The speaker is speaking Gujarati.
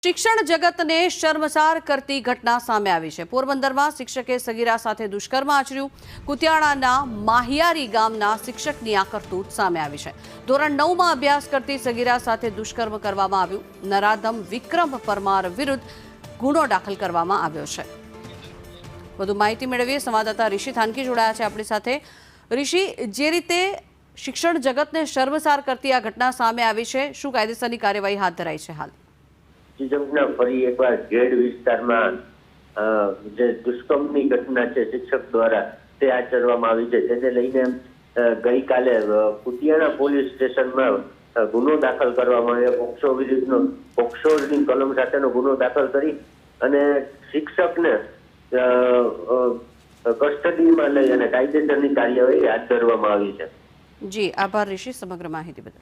શિક્ષણ જગતને શર્મસાર કરતી ઘટના સામે આવી છે। પોરબંદરમાં શિક્ષકે સગીરા સાથે દુષ્કર્મ આચર્યું। કુતિયાણાના માહિયારી ગામના શિક્ષકની આ કરતૂત સામે આવી છે। ધોરણ 9માં અભ્યાસ કરતી સગીરા સાથે દુષ્કર્મ કરવામાં આવ્યું। નરાધમ વિક્રમ પરમાર વિરુદ્ધ ગુનો દાખલ કરવામાં આવ્યો છે। વધુ માહિતી મેળવીએ સંવાદદાતા ઋષિ થાનકી જોડાયા છે આપણી સાથે। ઋષિ, જે રીતે શિક્ષણ જગતને શર્મસાર કરતી આ ઘટના સામે આવી છે, શું કાયદેસરની કાર્યવાહી હાથ ધરાઈ છે હાલ? ફરી એકવાર ગેડ વિસ્તારમાં જે દુષ્કર્મની ઘટના છે શિક્ષક દ્વારા તે આચરવામાં આવી છે, તેને લઈને ગઈકાલે કુતિયાણા પોલીસ સ્ટેશનમાં ગુનો દાખલ કરવામાં આવ્યો। પોક્સોની કલમ સાથેનો ગુનો દાખલ કરી અને શિક્ષકને કસ્ટડીમાં લઈ અને કાયદેસરની કાર્યવાહી હાથ ધરવામાં આવી છે। જી આભાર ઋષિ, સમગ્ર માહિતી બદલ।